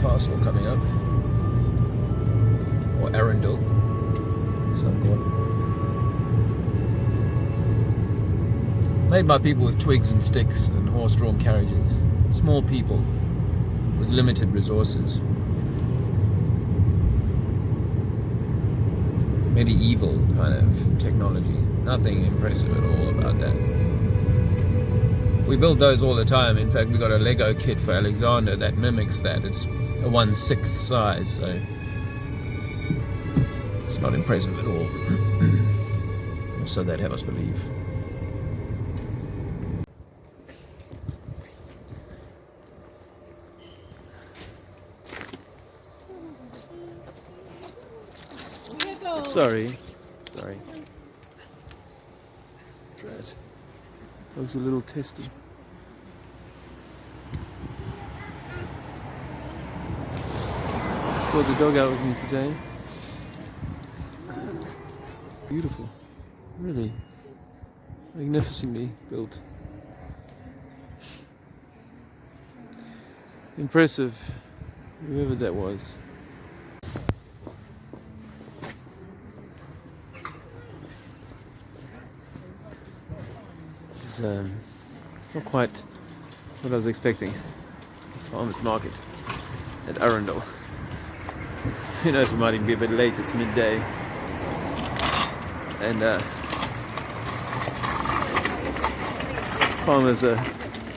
castle coming up, or Arundel, some call it. Made by people with twigs and sticks and horse-drawn carriages. Small people with limited resources. Medieval kind of technology. Nothing impressive at all about that. We build those all the time. In fact, we got a Lego kit for Alexander that mimics that. It's a 1/6 size, so it's not impressive at all. So they'd have us believe. Sorry. Drat. Dog's a little testy. Brought the dog out with me today. Beautiful. Really. Magnificently built. Impressive. Whoever that was. Not quite what I was expecting. Farmers market at Arundel. Who knows, we might even be a bit late. It's midday, and farmers are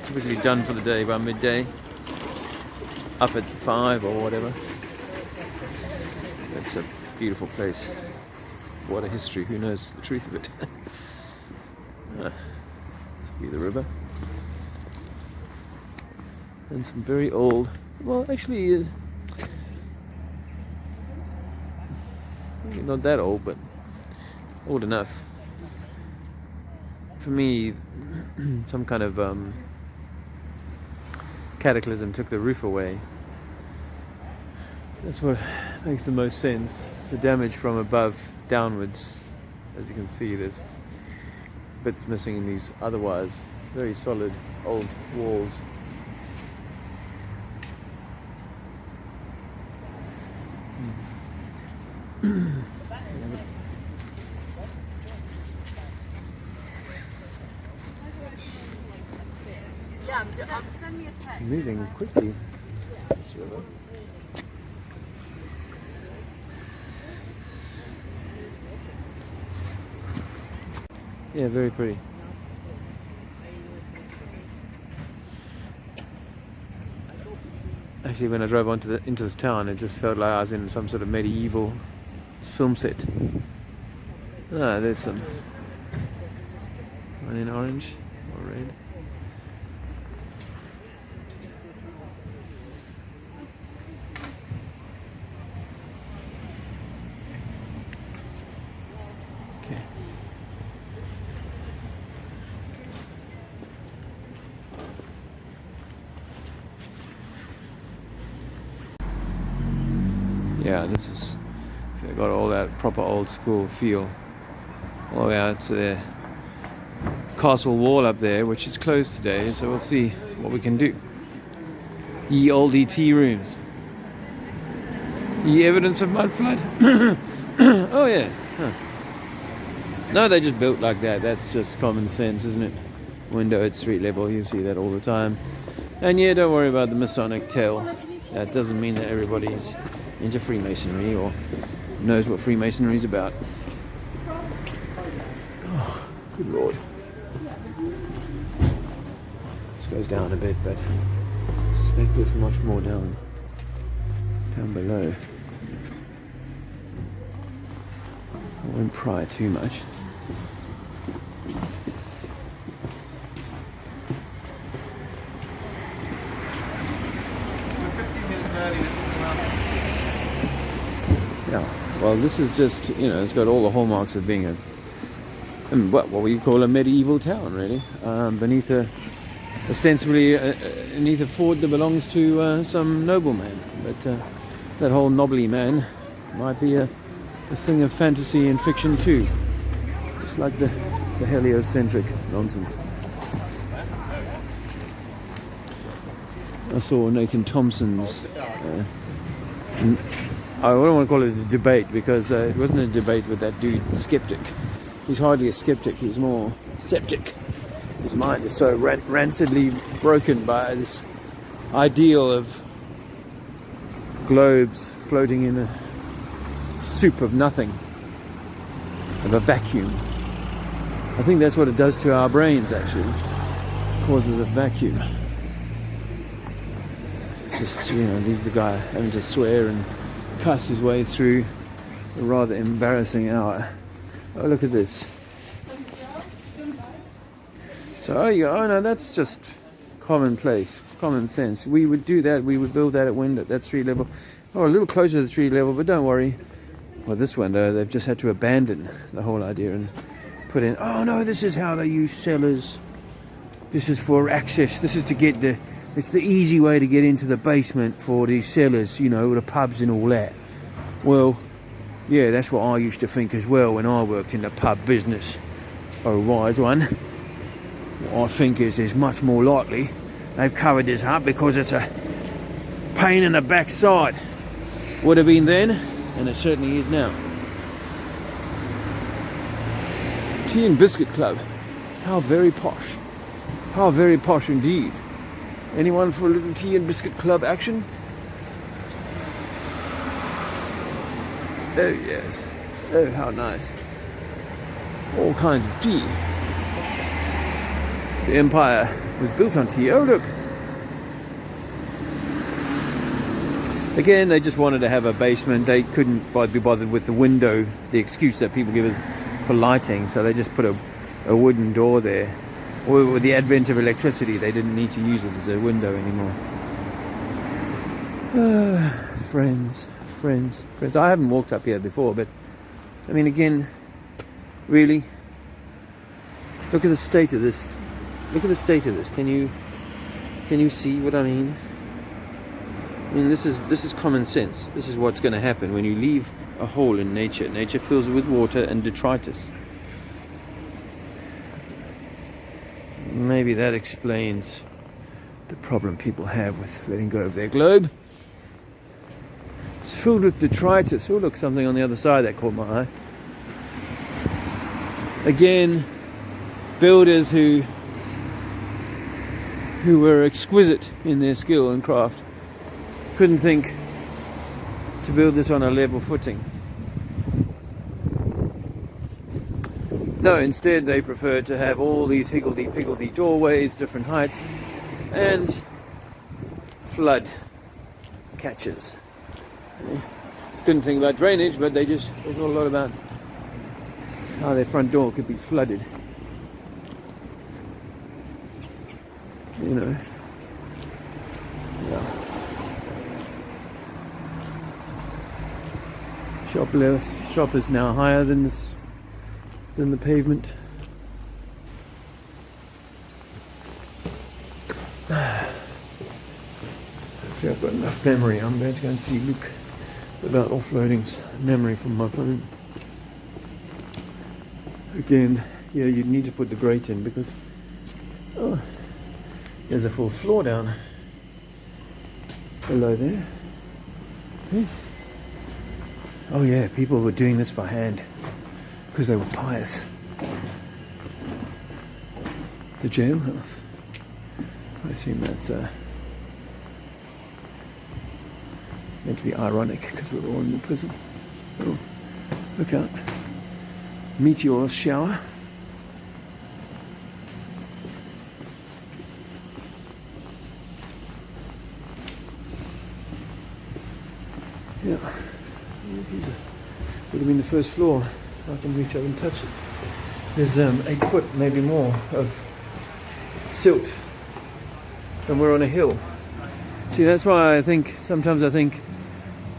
typically done for the day by midday, up at 5 or whatever. It's a beautiful place. What a history, who knows the truth of it. The river, and some very old, well, actually maybe not that old, but old enough for me. Some kind of cataclysm took the roof away. That's what makes the most sense. The damage from above downwards, as you can see, there's bits missing in these otherwise very solid old walls. Moving quickly. Yeah, very pretty. Actually, when I drove into this town, it just felt like I was in some sort of medieval film set. Ah, there's some one in orange or red. Okay. Yeah, this is got all that proper old school feel all the way out to the castle wall up there, which is closed today, so we'll see what we can do. Ye oldie tea rooms. Ye evidence of mud flood? Oh yeah. Huh. No, they just built like that. That's just common sense, isn't it? Window at street level, you see that all the time. And yeah, don't worry about the Masonic tale. That doesn't mean that everybody's into Freemasonry or knows what Freemasonry is about. Oh, good lord. This goes down a bit, but I suspect there's much more down below. I won't pry too much. Yeah, well, this is just, it's got all the hallmarks of being what we call a medieval town, really, beneath ostensibly beneath a fort that belongs to some nobleman. But that whole knobbly man might be a thing of fantasy and fiction too, just like the heliocentric nonsense. I saw Nathan Thompson's I don't want to call it a debate, because it wasn't a debate with that dude, skeptic. He's hardly a skeptic, he's more septic. His mind is so rancidly broken by this ideal of globes floating in a soup of nothing, of a vacuum. I think that's what it does to our brains, actually. It causes a vacuum. Just, you know, he's the guy having to swear and cuss his way through a rather embarrassing hour. Oh, look at this. So, oh no, that's just commonplace, common sense. We would do that, we would build that at window, that street level. Oh, a little closer to the street level, but don't worry. Well, this window, they've just had to abandon the whole idea and put in, oh no, this is how they use cellars. This is for access, this is to get it's the easy way to get into the basement for these cellars, you know, the pubs and all that. Well, yeah, that's what I used to think as well when I worked in the pub business. Oh, wise one. What I think is much more likely they've covered this up because it's a pain in the backside. Would have been then, and it certainly is now. Tea and Biscuit Club. How very posh. How very posh indeed. Anyone for a little Tea and Biscuit Club action? Oh yes. Oh, how nice. All kinds of tea. The empire was built on tea. Oh look. Again, they just wanted to have a basement. They couldn't be bothered with the window, the excuse that people give us for lighting, so they just put a wooden door there. Or with the advent of electricity, they didn't need to use it as a window anymore. Friends. I haven't walked up here before, but I mean, again, really, look at the state of this. Look at the state of this. Can you see what I mean? I mean, this is common sense. This is what's going to happen when you leave a hole in nature. Nature fills it with water and detritus. Maybe that explains the problem people have with letting go of their globe. It's filled with detritus. Oh, look, something on the other side that caught my eye. Again, builders who were exquisite in their skill and craft couldn't think to build this on a level footing. No, instead they preferred to have all these higgledy-piggledy doorways, different heights, and flood catches. Couldn't think about drainage, but they thought a lot about how their front door could be flooded. You know. Yeah. Shop is now higher than the pavement. Hopefully I've got enough memory. I'm going to go and see Luke about offloading memory from my phone. Again, yeah, you'd need to put the grate in because there's a full floor down below there. Oh yeah, people were doing this by hand because they were pious. The jailhouse. I assume that's meant to be ironic because we're all in the prison. Oh, look out. Meteor shower. Yeah. Would have been the first floor. I can reach up and touch it. There's 8 foot, maybe more, of silt, and we're on a hill. See, that's why sometimes I think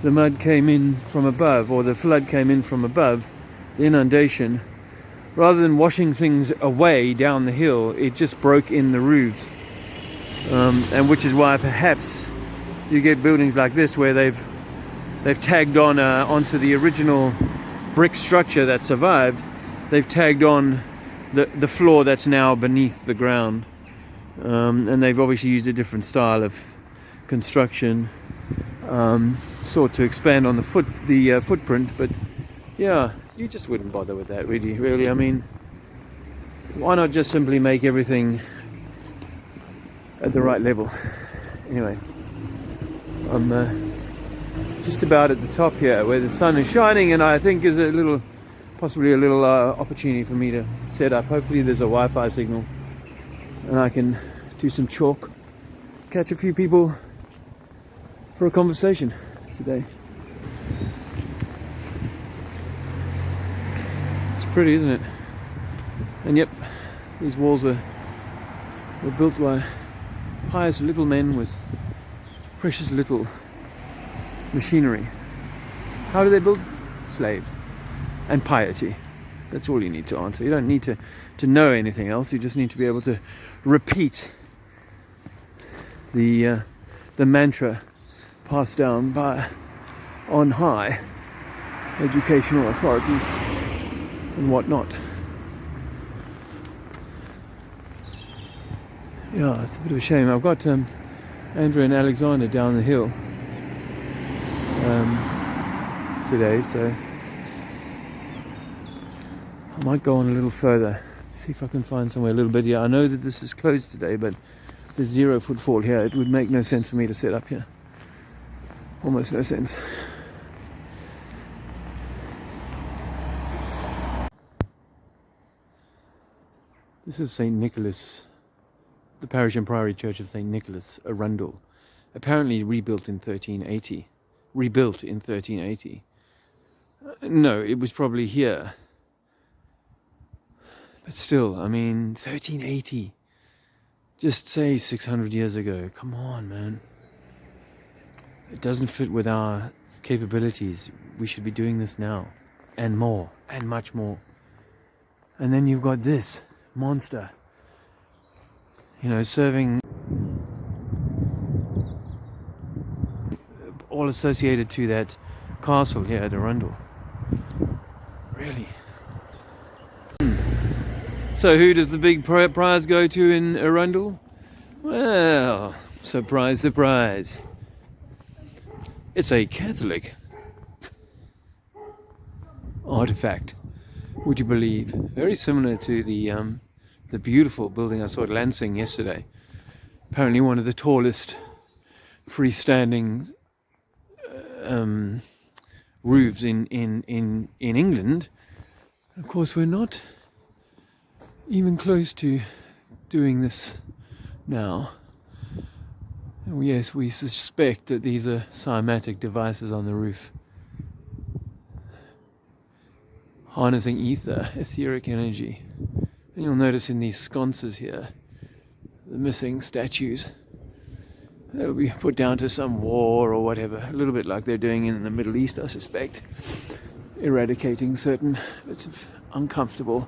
the mud came in from above, or the flood came in from above, the inundation. Rather than washing things away down the hill, it just broke in the roofs, and which is why perhaps you get buildings like this where they've tagged on onto the original brick structure that survived. They've tagged on the floor that's now beneath the ground, and they've obviously used a different style of construction sought to expand on the footprint, but yeah, you just wouldn't bother with that, really. I mean, why not just simply make everything at the right level? Anyway, I'm just about at the top here where the sun is shining, and I think is possibly a little opportunity for me to set up. Hopefully there's a Wi-Fi signal and I can do some chalk, catch a few people for a conversation today. It's pretty, isn't it? And yep, these walls were built by pious little men with precious little machinery. How do they build? Slaves and piety. That's all you need to answer. You don't need to know anything else. You just need to be able to repeat the mantra passed down by on high educational authorities and whatnot. Yeah, it's a bit of a shame. I've got Andrew and Alexander down the hill today, so I might go on a little further, see if I can find somewhere a little bit here. I know that this is closed today, but there's 0 footfall here. It would make no sense for me to set up here. Almost no sense. This is St. Nicholas, the parish and priory church of St. Nicholas, Arundel. Apparently rebuilt in 1380. No, it was probably here. But still, I mean, 1380. Just say 600 years ago. Come on, man. It doesn't fit with our capabilities. We should be doing this now. And more. And much more. And then you've got this monster. You know, serving all associated to that castle here at Arundel. Really? So who does the big prize go to in Arundel? Well, surprise, surprise. It's a Catholic artifact, would you believe? Very similar to the beautiful building I saw at Lansing yesterday. Apparently one of the tallest freestanding roofs in England. Of course, we're not even close to doing this now. And yes, we suspect that these are cymatic devices on the roof, harnessing etheric energy. And you'll notice in these sconces here, the missing statues. That'll be put down to some war or whatever, a little bit like they're doing in the Middle East, I suspect, eradicating certain bits of uncomfortable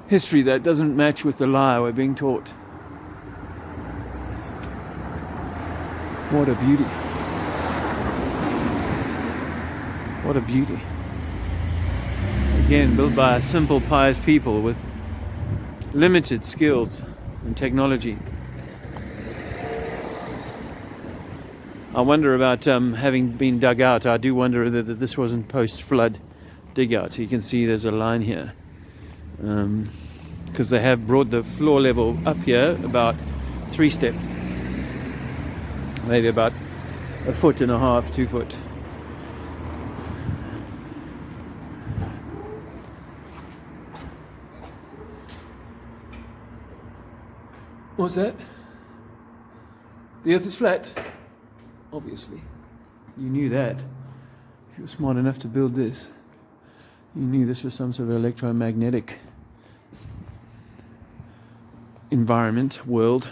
history that doesn't match with the lie we're being taught. What a beauty. What a beauty. Again, built by simple, pious people with limited skills and technology. I wonder about having been dug out. I do wonder whether this wasn't post-flood dig out. You can see there's a line here. Because they have brought the floor level up here about 3 steps, maybe about 1.5 foot, 2 foot. What's that? The earth is flat? Obviously. You knew that. If you were smart enough to build this, you knew this was some sort of electromagnetic environment, world.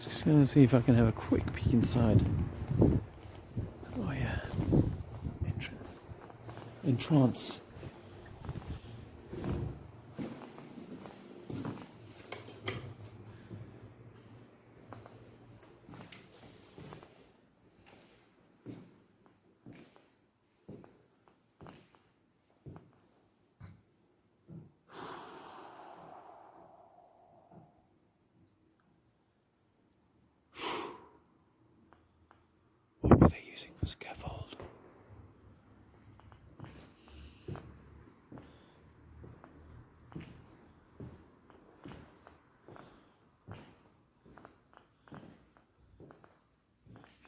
Just going to see if I can have a quick peek inside. Oh yeah. Entrance. are they using for scaffold?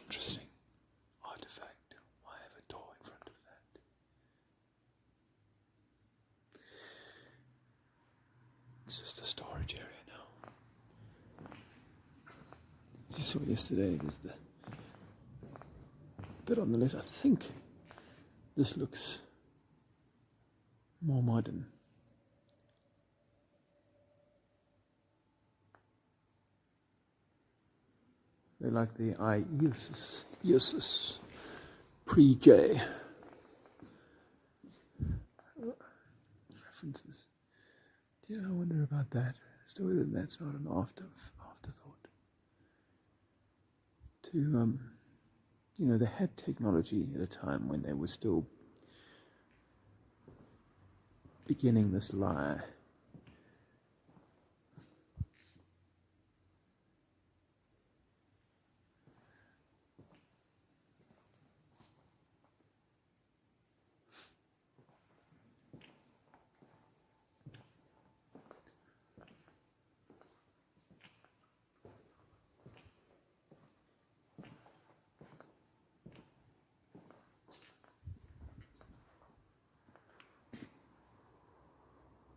Interesting artifact. Why have a door in front of that? It's just a storage area now. As you saw yesterday, there's the bit on the left. I think this looks more modern. They like the IESIS pre-J references. Yeah, I wonder about that. Still, whether that's not an afterthought. To they had technology at a time when they were still beginning this lie.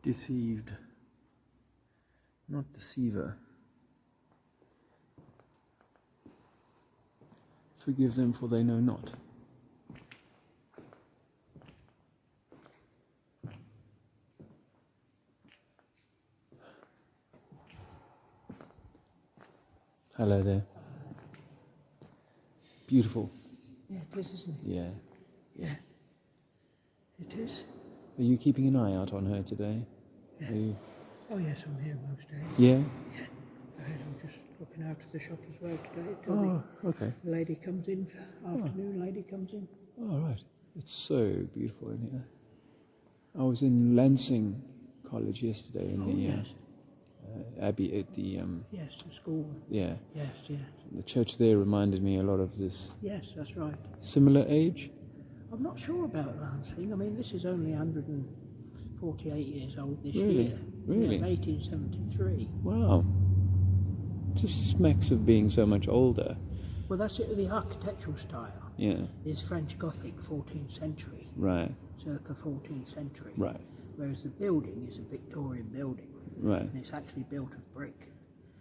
Deceived, not deceiver. Forgive them, for they know not. Hello there. Beautiful. Yeah, it is, isn't it? Yeah. Yeah, it is. Are you keeping an eye out on her today? Yeah. Are you... Oh yes, I'm here most days. Yeah? Yeah. I'm just looking out of the shop as well today till okay. the lady comes in, afternoon lady comes in. Oh, right. It's so beautiful in here. I was in Lansing College yesterday in the yes. Abbey at the... Yes, the school. Yeah. Yes, yeah. The church there reminded me a lot of this. Yes, that's right. Similar age? I'm not sure about Lansing. I mean, this is only 148 years old this Really? year. Really? Yeah, 1873. Wow. Just smacks of being so much older. Well, that's it. The architectural style Yeah. is French Gothic, 14th century. Right. Circa 14th century. Right. Whereas the building is a Victorian building. Right. And it's actually built of brick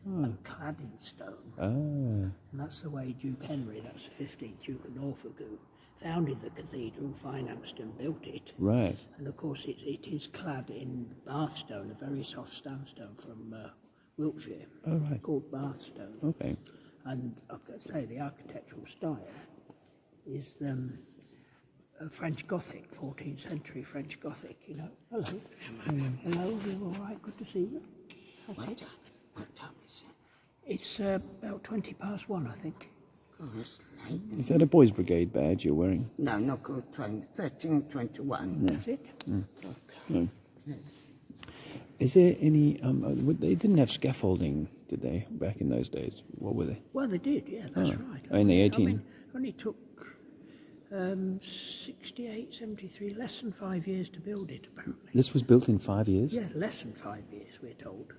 and clad in stone. Ah. And that's the way Duke Henry, that's the 15th Duke of Norfolk, who founded the cathedral, financed and built it. Right. And of course it is clad in bathstone, a very soft sandstone from Wiltshire, Oh, right. called bathstone. Okay. And I've got to say the architectural style is French Gothic, 14th century French Gothic, you know. Hello. Hello, you're all right, good to see you. That's it. What time is It's about 20 past 1, I think. it? Oh, it's late. Is that a boys' brigade badge you're wearing? No, not good. 13:21. That's it. No. Is there any... they didn't have scaffolding, did they, back in those days? What were they? Well, they did, yeah, that's right. In the I 18? mean, it only took 68, 73, less than 5 years to build it, apparently. This was built in 5 years? Yeah, less than 5 years, we're told.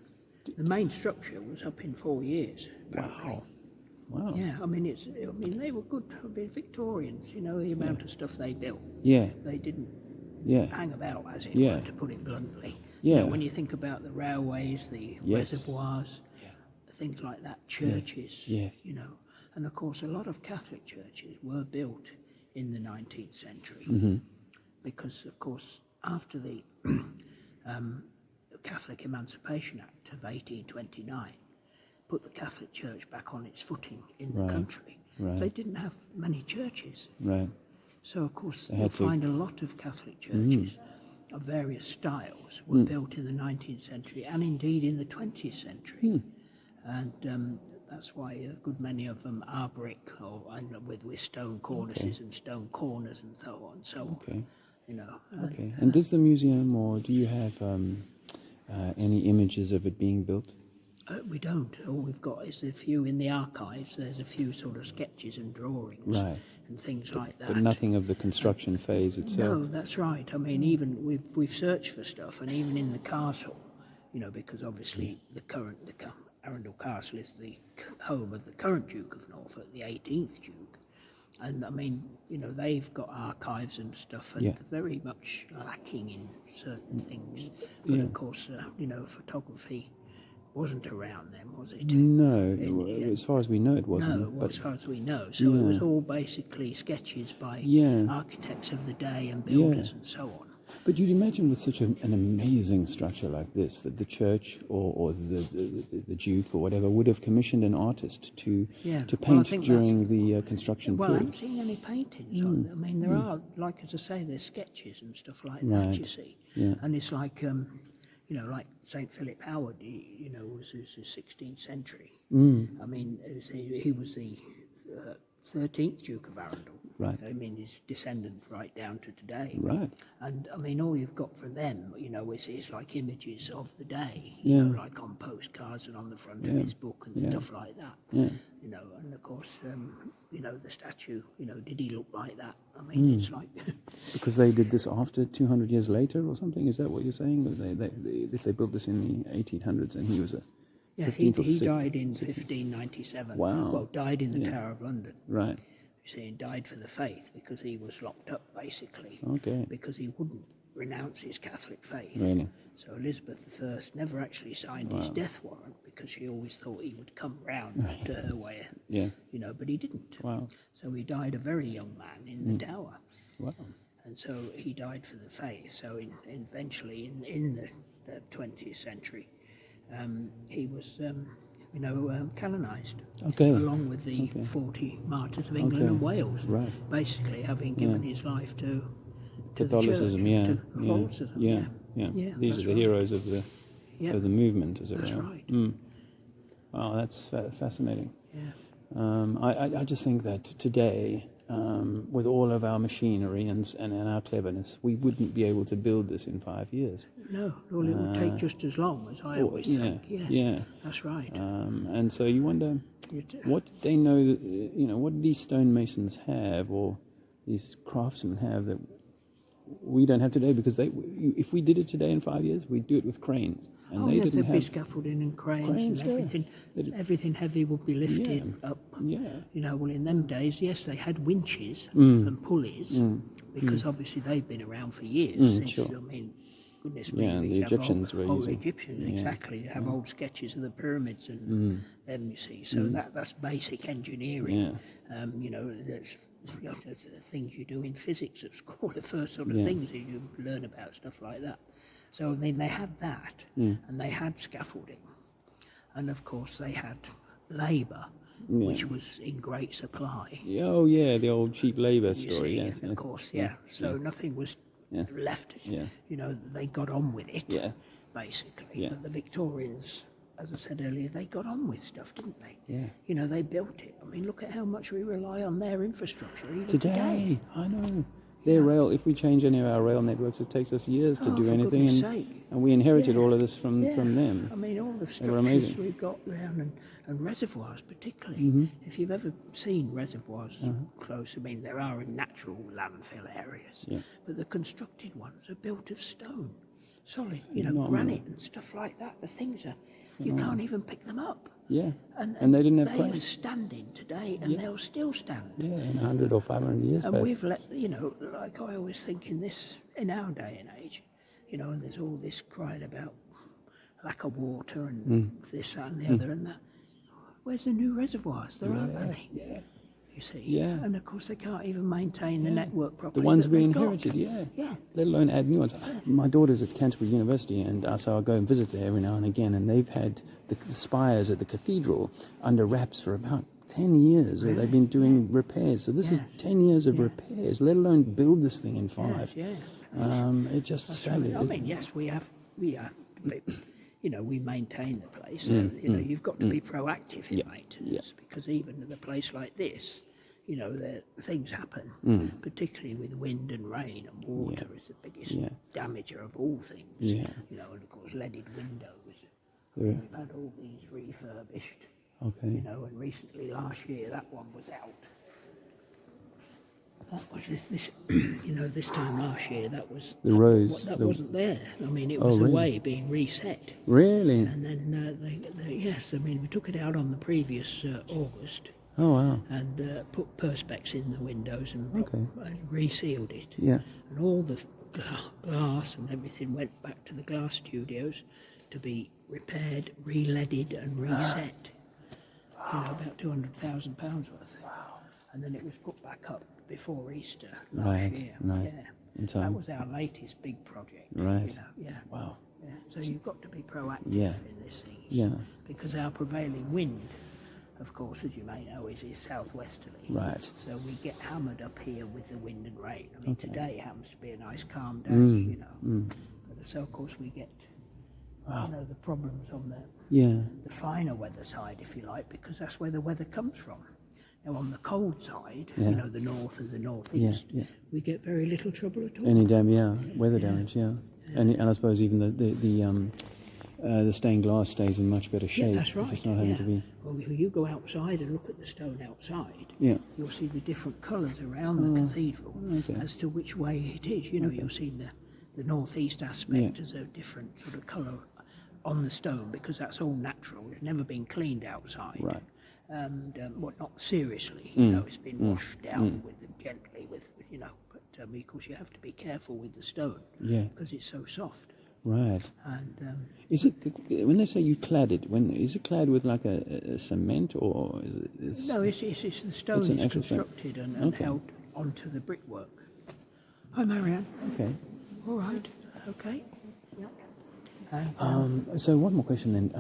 The main structure was up in 4 years, apparently. Wow. Wow. Yeah, I mean, they were good, Victorians, you know, the amount of stuff they built. Yeah. They didn't Yeah. hang about, as it Yeah. were, to put it bluntly. Yeah. You know, when you think about the railways, the reservoirs, things like that, churches, Yes. you know. And of course, a lot of Catholic churches were built in the 19th century because, of course, after the Catholic Emancipation Act of 1829, put the Catholic Church back on its footing in the country. Right. They didn't have many churches. Right. So, of course, They you'll had to- find a lot of Catholic churches of various styles were built in the 19th century and indeed in the 20th century. And that's why a good many of them are brick and with stone cornices and stone corners and so on. So, you know. Okay. And does the museum, or do you have any images of it being built? We don't. All we've got is a few in the archives. There's a few sort of sketches and drawings Right. and things like that. But nothing of the construction phase itself. No, that's right. I mean, even we've searched for stuff, and even in the castle, because obviously the Arundel Castle is the home of the current Duke of Norfolk, the 18th Duke. And I mean, they've got archives and stuff, and very much lacking in certain things. But of course, photography wasn't around then, was it? No, as far as we know, it wasn't. No, but as far as we know. So it was all basically sketches by architects of the day and builders and so on. But you'd imagine with such an amazing structure like this, that the church or the Duke or whatever would have commissioned an artist to paint during the construction Well, I period. haven't seen any paintings. I mean, there are, like as I say, there's sketches and stuff like that, you see. Yeah. And it's like, like St. Philip Howard, was the 16th century. I mean, he was the 13th Duke of Arundel. Right. I mean, his descendants right down to today. Right. And I mean, all you've got from them, is like images of the day, like on postcards and on the front of his book and stuff like that. Yeah. And of course, the statue, did he look like that? I mean, it's like... Because they did this after 200 years later or something? Is that what you're saying? If they built this in the 1800s and he was a... Yeah, he died in 1597. Wow. Well, died in the Tower of London. Right. You see, and died for the faith because he was locked up, basically. Okay. Because he wouldn't renounce his Catholic faith. Really? So Elizabeth I never actually signed his death warrant because she always thought he would come round to her way. Yeah. But he didn't. Wow. So he died a very young man in the Tower. Wow. And so he died for the faith. So eventually, in the 20th century, he was, canonised. Okay. Along with the 40 martyrs of England and Wales. Right. Basically, having given his life to Catholicism, the church, yeah. to Catholicism, Yeah. These are the right. heroes of the movement, as it were. That's right. Wow, that's fascinating. Yeah. I just think that today, with all of our machinery and our cleverness, we wouldn't be able to build this in 5 years. No, well, it would take just as long as I always think. Yes, yeah. That's right. And so you wonder, what did they know, what did these stonemasons have, or these craftsmen have that we don't have today? Because if we did it today in 5 years, we'd do it with cranes. And they didn't there'd have be scaffolding and cranes and everything. Everything heavy would be lifted up. Yeah. Well, in them days, yes, they had winches and pulleys because obviously they've been around for years. Sure. I mean, goodness me. Yeah, and the Egyptians were using... Egyptians, exactly. You have old sketches of the pyramids and them, you see. So that's basic engineering. That's the things you do in physics at school, the first sort of things that you learn about, stuff like that. So then they had that, and they had scaffolding. And of course they had labour, which was in great supply. Oh, yeah, the old cheap labour story, yes. Of course, So nothing was left. Yeah. They got on with it, basically. Yeah. But the Victorians, as I said earlier, they got on with stuff, didn't they? Yeah. They built it. I mean, look at how much we rely on their infrastructure even Today, I know. Their rail, if we change any of our rail networks, it takes us years to do for anything. goodness And sake. we inherited all of this from them. I mean, all the were structures amazing. we've got around and reservoirs particularly. If you've ever seen reservoirs close, I mean, there are in natural landfill areas, but the constructed ones are built of stone, solid, granite and stuff like that. The things are, you can't even pick them up. Yeah. And they didn't have They are cranes. standing today, and they'll still stand. Yeah, in 100 or 500 years. And past. we've let, like I always think in our day and age, and there's all this crying about lack of water and this, that and the other, and that. Where's the new reservoirs? There aren't any. Yeah. You see? Yeah. And of course they can't even maintain the network properly. The ones that we they've got. inherited, Yeah. Let alone add new ones. My daughter's at Canterbury University, and so I go and visit there every now and again, and they've had the spires at the cathedral under wraps for about 10 years, or they've been doing repairs. So this is 10 years of repairs, let alone build this thing in 5. Yeah. It just staggered. I mean, yes, we have, but, we maintain the place. You've got to be proactive in maintenance because even at a place like this, things happen, particularly with wind and rain, and water is the biggest damager of all things. And of course leaded windows, We've had all these refurbished, Okay. you know, and recently last year that one was out. That was this you know, this time last year that was The rose. that wasn't there. I mean, it Oh, was really? away being reset. Really? And then yes, I mean, we took it out on the previous August Oh wow. and put perspex in the windows and, Okay. and resealed it. Yeah. And all the glass and everything went back to the glass studios to be repaired, re-leaded and reset. You know, about £200,000 worth. Wow. And then it was put back up before Easter last year. Right. Yeah. In time. That was our latest big project. Right. You know, yeah. Wow. Yeah. So you've got to be proactive Yeah. in this thing. Yeah. Because our prevailing wind, of course, as you may know, is southwesterly. Right. So we get hammered up here with the wind and rain. I mean, Okay. today happens to be a nice calm day, you know. But so, of course, we get, you know, the problems on the finer weather side, if you like, because that's where the weather comes from. Now, on the cold side, you know, the north and the northeast, we get very little trouble at all. Any weather damage, and I suppose even the stained glass stays in much better shape. Yeah, that's right. If it's not having to be. Well, if you go outside and look at the stone outside, Yeah. you'll see the different colours around the cathedral as to which way it is. You know, you'll see the northeast aspect as a different sort of colour on the stone because that's all natural. It's never been cleaned outside. Right. And not seriously. You know, it's been washed down gently with, you know. But of course, you have to be careful with the stone because it's so soft. Right. And Is it when they say you clad it? Is it clad with like a cement or is it? no, it's the stone It's an is actual stone. constructed and held onto the brickwork. Hi, Marianne. Okay. All right. Okay. So one more question then.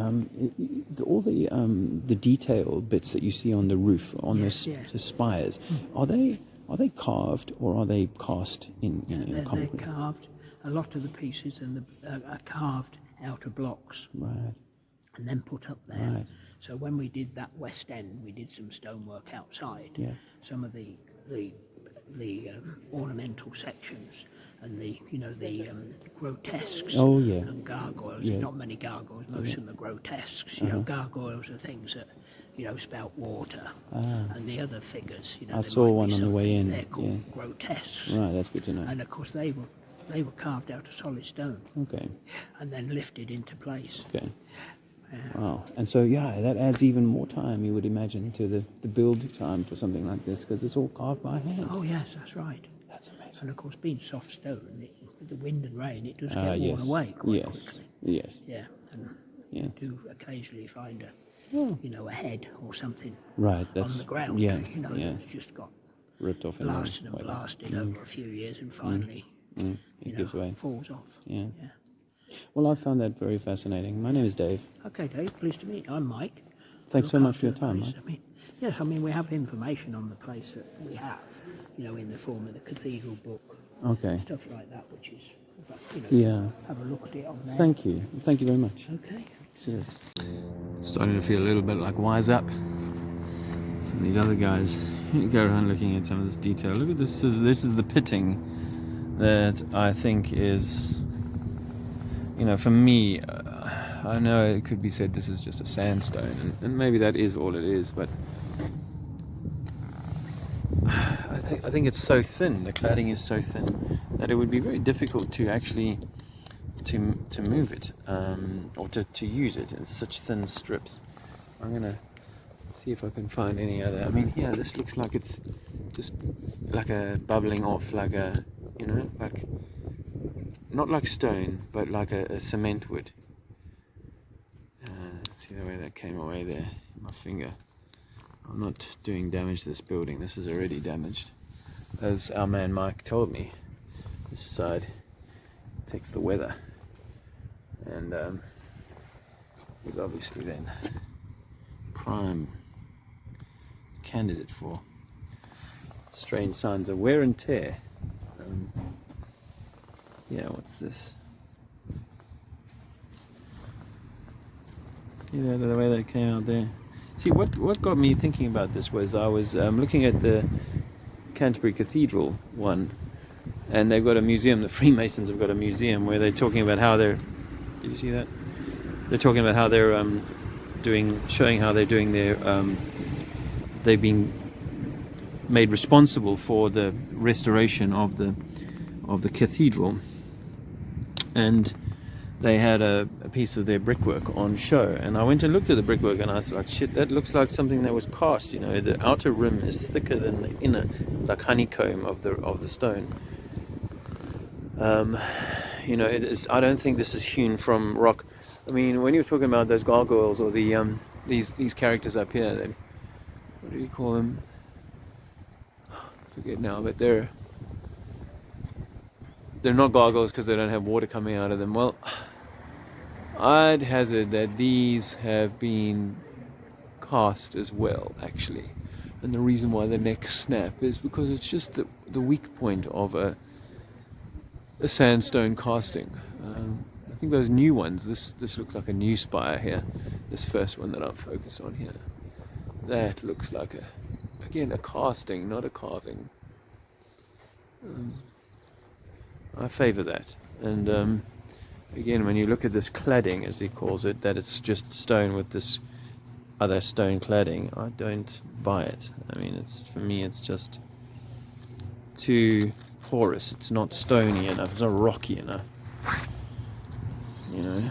All the detail bits that you see on the roof, on the spires, are they carved or are they cast in They're concrete? carved. A lot of the pieces are carved out of blocks Right. and then put up there. Right. So when we did that west end, we did some stonework outside. Yeah. Some of the ornamental sections and the grotesques. Oh, yeah. And gargoyles. Yeah. Not many gargoyles. Most of them are grotesques. You know, gargoyles are things that spout water. And the other figures, I there saw might be one on the way something, in, They're called grotesques. Right. That's good to know. And of course they were carved out of solid stone Okay. and then lifted into place. Okay. Wow. And so that adds even more time, you would imagine, to the build time for something like this because it's all carved by hand. Oh yes, that's right. That's amazing. And of course, being soft stone, with the wind and rain, it does get Yes. worn away quite Yes. quickly. Yes. Yeah, and Yes. you do occasionally find a head or something Right. on That's the ground. Yeah. It's just got Ripped off blasted and way. blasted over a few years, and finally, It gives way. falls off. Yeah. Yeah. Well, I found that very fascinating. My name is Dave. Okay, Dave. Pleased to meet you. I'm Mike. Thanks so Look much for your after the time, place. Mike. I mean, we have information on the place that we have, in the form of the cathedral book, Okay. stuff like that, which is, Yeah. have a look at it on there. Thank you. Thank you very much. Okay. Cheers. Starting to feel a little bit like Wise Up. Some of these other guys go around looking at some of this detail. Look at this. This is the pitting that I think is, for me, I know it could be said this is just a sandstone, and maybe that is all it is, but I think it's so thin. The cladding is so thin that it would be very difficult to actually to move it or to use it. It's such thin strips. I'm gonna see if I can find any other. I mean, here this looks like it's just like a bubbling off, like a like not like stone, but like a cement wood. See the way that came away there, my finger. I'm not doing damage to this building. This is already damaged, as our man Mike told me. This side takes the weather, and was obviously then prime candidate for strange signs of wear and tear. What's this? The way that came out there. See, what got me thinking about this was I was looking at the Canterbury Cathedral one, and they've got a museum. The Freemasons have got a museum where they're talking about how they're. Did you see that? they're talking about how they're showing how they're doing their they've been made responsible for the restoration of the cathedral, and they had a piece of their brickwork on show, and I went and looked at the brickwork, and I was like, shit, that looks like something that was cast. You know, the outer rim is thicker than the inner, like honeycomb of the stone. You know, it is. I don't think this is hewn from rock. I mean, when you're talking about those gargoyles or the these characters up here, what do you call them? I forget now, but they're not gargoyles because they don't have water coming out of them. Well, I'd hazard that these have been cast as well, actually, and the reason why the necks snap is because it's just the weak point of a sandstone casting. I think those new ones, this looks like a new spire here, this first one that I'm focused on here, that looks like again a casting, not a carving. I favor that. And again, when you look at this cladding, as he calls it, that it's just stone with this other stone cladding, I don't buy it. I mean, for me it's just too porous. It's not stony enough, it's not rocky enough, you know.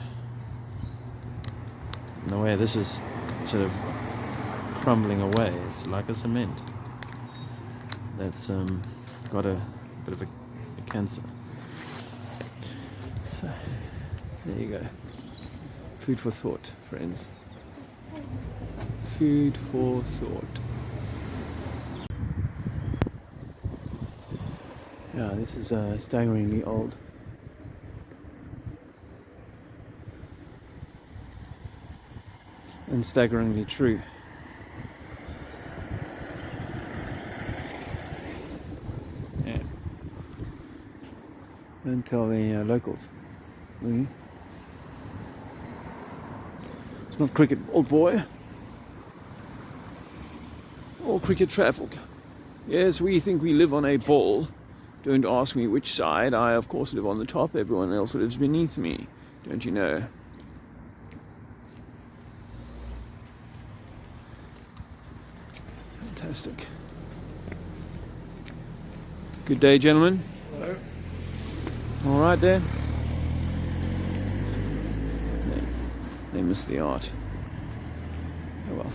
And the way this is sort of crumbling away, it's like a cement that's got a bit of a cancer. So there you go. Food for thought, friends. Food for thought. Yeah, this is staggeringly old. And staggeringly true. Yeah. Don't tell the locals. Will you? It's not cricket, old boy. Or cricket traffic. Yes, we think we live on a ball. Don't ask me which side. I, of course, live on the top. Everyone else lives beneath me. Don't you know? Fantastic. Good day, gentlemen. Hello. All right there. They miss the art. Oh well.